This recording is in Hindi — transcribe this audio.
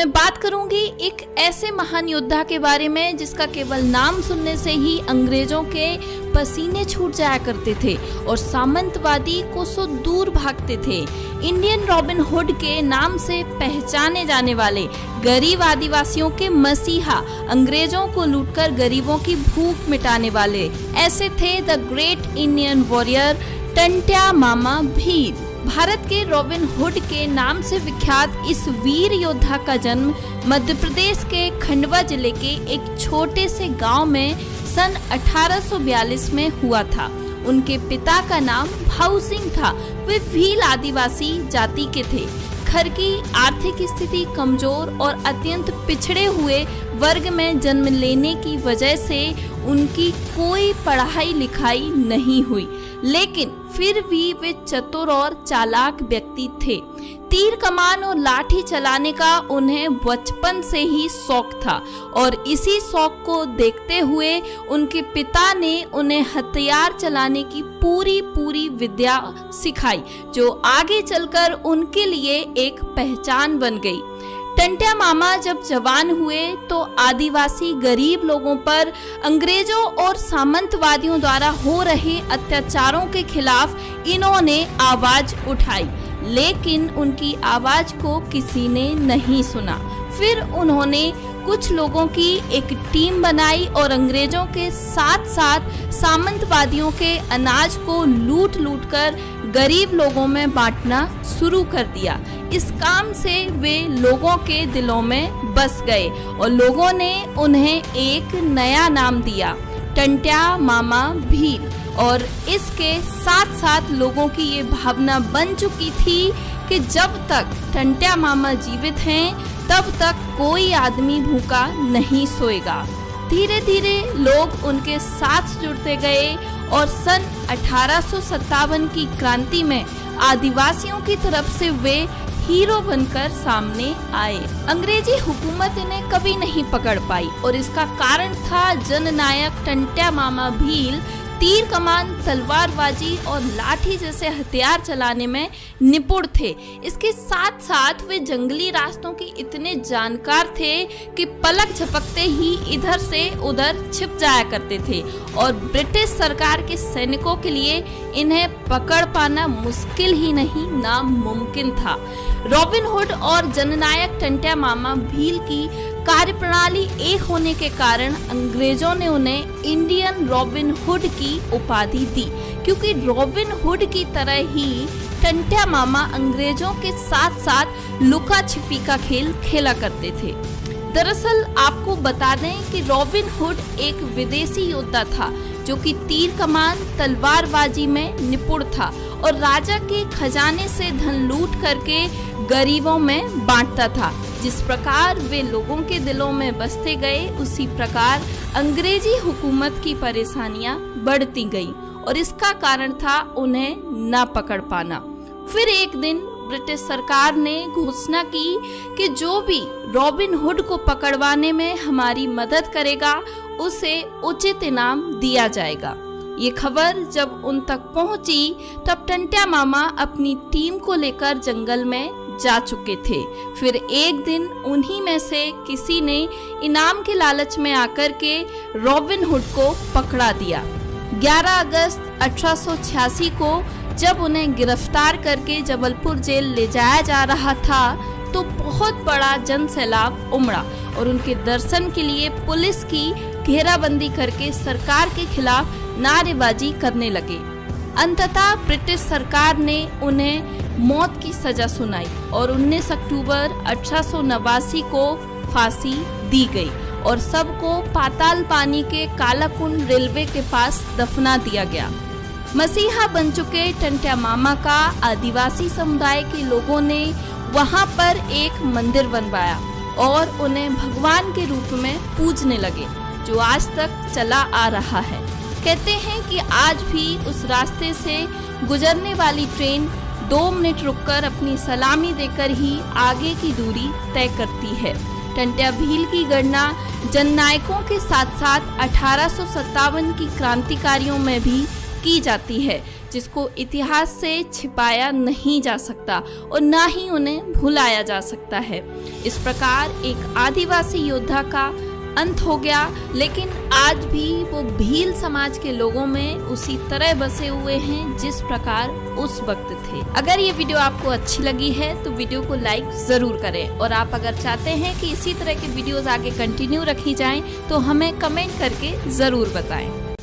मैं बात करूंगी एक ऐसे महान योद्धा के बारे में जिसका केवल नाम सुनने से ही अंग्रेजों के पसीने छूट जाया करते थे और सामंतवादी कोसों दूर भागते थे। इंडियन रॉबिन हुड के नाम से पहचाने जाने वाले गरीब आदिवासियों के मसीहा, अंग्रेजों को लूटकर गरीबों की भूख मिटाने वाले, ऐसे थे the great Indian warrior Tantya Mama Bhil. Bharat के रॉबिन हुड के नाम से विख्यात इस वीर योद्धा का जन्म मध्य प्रदेश के खंडवा जिले के एक छोटे से गांव में सन 1842 में हुआ था। उनके पिता का नाम भाऊ सिंह था। वे भील आदिवासी जाति के थे। घर की आर्थिक स्थिति कमजोर और अत्यंत पिछड़े हुए वर्ग में जन्म लेने की वजह से उनकी कोई पढ़ाई लिखाई नहीं हुई, लेकिन फिर भी वे चतुर और चालाक व्यक्ति थे। तीर कमान और लाठी चलाने का उन्हें बचपन से ही शौक था और इसी शौक को देखते हुए उनके पिता ने उन्हें हथियार चलाने की पूरी विद्या सिखाई, जो आगे चलकर उनके लिए एक पहचान बन गई। टंट्या मामा जब जवान हुए तो आदिवासी गरीब लोगों पर अंग्रेजों और सामंतवादियों द्वारा हो रहे अत्याचारों के खिलाफ इन्होंने आवाज उठाई, लेकिन उनकी आवाज को किसी ने नहीं सुना। फिर उन्होंने कुछ लोगों की एक टीम बनाई और अंग्रेजों के साथ साथ सामंतवादियों के अनाज को लूट कर गरीब लोगों में बांटना शुरू कर दिया। इस काम से वे लोगों के दिलों में बस गए और लोगों ने उन्हें एक नया नाम दिया, टंट्या मामा भील। और इसके साथ साथ लोगों की ये भावना बन चुकी थी कि जब तक टंट्या मामा जीवित हैं तब तक कोई आदमी भूखा नहीं सोएगा। धीरे धीरे लोग उनके साथ जुड़ते गए और सन 1857 की क्रांति में आदिवासियों की तरफ से वे हीरो बनकर सामने आए। अंग्रेजी हुकूमत इन्हें कभी नहीं पकड़ पाई और इसका कारण था जननायक टंट्या मामा भील तीर कमान, तलवारबाजी और लाठी जैसे हथियार चलाने में निपुण थे। इसके साथ साथ वे जंगली रास्तों के इतने जानकार थे कि पलक झपकते ही इधर से उधर छिप जाया करते थे और ब्रिटिश सरकार के सैनिकों के लिए इन्हें पकड़ पाना मुश्किल ही नहीं नामुमकिन था। रॉबिन हुड और जननायक टंट्या मामा भील की कार्यप्रणाली एक होने के कारण अंग्रेजों ने उन्हें इंडियन रॉबिन हुड की उपाधि दी, क्योंकि रॉबिन हुड की तरह ही टंट्या मामा अंग्रेजों के साथ साथ लुका छिपी का खेल खेला करते थे। दरअसल आपको बता दें कि रॉबिन हुड एक विदेशी योद्धा था जो कि तीर कमान, तलवारबाजी में निपुण था और राजा के खजाने से धन लूट करके गरीबों में बांटता था। जिस प्रकार वे लोगों के दिलों में बसते गए, उसी प्रकार अंग्रेजी हुकूमत की परेशानियां बढ़ती गईं और इसका कारण था उन्हें ना पकड़ पाना। फिर एक दिन ब्रिटिश सरकार ने घोषणा की कि जो भी रॉबिन हुड को पकड़वाने में हमारी मदद करेगा उसे उचित इनाम दिया जाएगा। ये खबर जब उन तक पहुंची तब टंट्या मामा अपनी टीम को लेकर जंगल में जा चुके थे। फिर एक दिन उन्हीं में से किसी ने इनाम के लालच में आकर के रॉबिन हुड को पकड़ा दिया। 11 अगस्त 1886 को जब उन्हें गिरफ्तार करके जबलपुर जेल ले जाया जा रहा था तो बहुत बड़ा जन सैलाब उमड़ा और उनके दर्शन के लिए पुलिस की घेराबंदी करके सरकार के खिलाफ नारेबाजी करने लगे। अंततः ब्रिटिश सरकार ने उन्हें मौत की सजा सुनाई और 19 अक्टूबर 1889 को फांसी दी गई और सबको पाताल पानी के कालाकुंड रेलवे के पास दफना दिया गया। मसीहा बन चुके टंट्या मामा का आदिवासी समुदाय के लोगों ने वहां पर एक मंदिर बनवाया और उन्हें भगवान के रूप में पूजने लगे, जो आज तक चला आ रहा है। कहते हैं कि आज भी उस रास्ते से गुजरने वाली ट्रेन 2 मिनट रुककर अपनी सलामी देकर ही आगे की दूरी तय करती है। टंट्या भील की गणना जननायकों के साथ साथ 1857 की क्रांतिकारियों में भी की जाती है, जिसको इतिहास से छिपाया नहीं जा सकता और ना ही उन्हें भुलाया जा सकता है। इस प्रकार एक आदिवासी योद्धा का अंत हो गया, लेकिन आज भी वो भील समाज के लोगों में उसी तरह बसे हुए हैं जिस प्रकार उस वक्त थे। अगर ये वीडियो आपको अच्छी लगी है तो वीडियो को लाइक जरूर करें, और आप अगर चाहते हैं कि इसी तरह के वीडियोस आगे कंटिन्यू रखी जाएं तो हमें कमेंट करके जरूर बताएं।